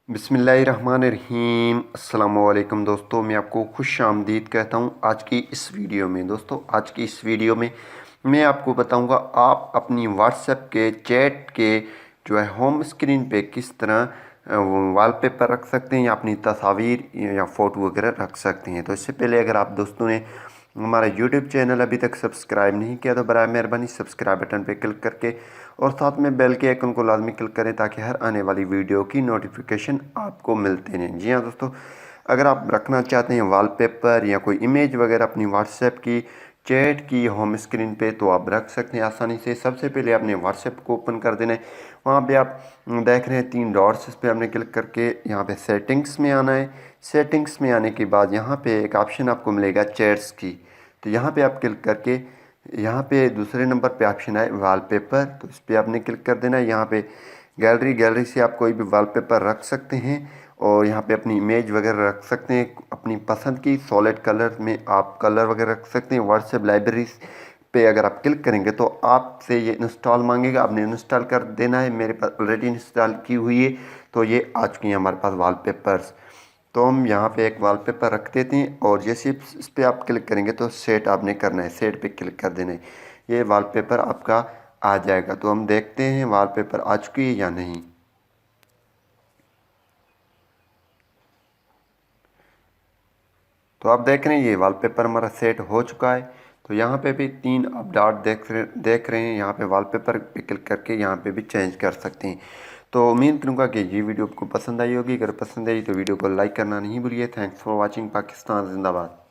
बिस्मिल्लाहिर्रहमानिर्रहीम अस्सलामुअलैकुम दोस्तों, मैं आपको खुश आमदीद कहता हूँ। आज की इस वीडियो में दोस्तों, आज की इस वीडियो में मैं आपको बताऊँगा आप अपनी व्हाट्सएप के चैट के जो है होम स्क्रीन पे किस तरह वॉलपेपर रख सकते हैं या अपनी तस्वीर या फ़ोटो वगैरह रख सकते हैं। तो इससे पहले अगर आप दोस्तों ने हमारा यूट्यूब चैनल अभी तक सब्सक्राइब नहीं किया तो बराए मेहरबानी सब्सक्राइब बटन पर क्लिक करके और साथ में बेल के आइकन को लाजमी क्लिक करें ताकि हर आने वाली वीडियो की नोटिफिकेशन आपको मिलते रहें। जी हाँ दोस्तों, अगर आप रखना चाहते हैं वॉलपेपर या कोई इमेज वगैरह अपनी व्हाट्सएप की चैट की होम स्क्रीन पे तो आप रख सकते हैं आसानी से। सबसे पहले आपने व्हाट्सएप को ओपन कर देना है। वहाँ पे आप देख रहे हैं 3 डॉट्स, इस पर आपने क्लिक करके यहाँ पे सेटिंग्स में आना है। सेटिंग्स में आने के बाद यहाँ पे एक ऑप्शन आपको मिलेगा चैट्स की, तो यहाँ पे आप क्लिक करके यहाँ पे दूसरे नंबर पे ऑप्शन है वॉलपेपर, तो इस पर आपने क्लिक कर देना है। यहाँ पे गैलरी से आप कोई भी वॉलपेपर रख सकते हैं और यहाँ पे अपनी इमेज वगैरह रख सकते हैं अपनी पसंद की। सॉलिड कलर में आप कलर वगैरह रख सकते हैं। व्हाट्सएप लाइब्रेरी पे अगर आप क्लिक करेंगे तो आपसे ये इंस्टॉल मांगेगा, आपने इंस्टॉल कर देना है। मेरे पास ऑलरेडी इंस्टॉल की हुई है, तो ये आ चुकी हैं हमारे पास वॉलपेपर्स। तो हम यहाँ पे एक वॉलपेपर रख देते हैं और जैसे इस पर आप क्लिक करेंगे तो सेट आपने करना है, सेट पे क्लिक कर देना है। ये वॉलपेपर आपका आ जाएगा। तो हम देखते हैं वॉलपेपर आ चुकी है या नहीं। तो आप देख रहे हैं ये वॉलपेपर हमारा सेट हो चुका है। तो यहाँ पे भी 3 आप डॉट देख रहे हैं। यहाँ पे वॉलपेपर पे क्लिक करके यहाँ पे भी चेंज कर सकते हैं। तो उम्मीद करूँगा कि ये वीडियो आपको पसंद आई होगी। अगर पसंद आई तो वीडियो को लाइक करना नहीं भूलिए। Thanks for watching. पाकिस्तान जिंदाबाद।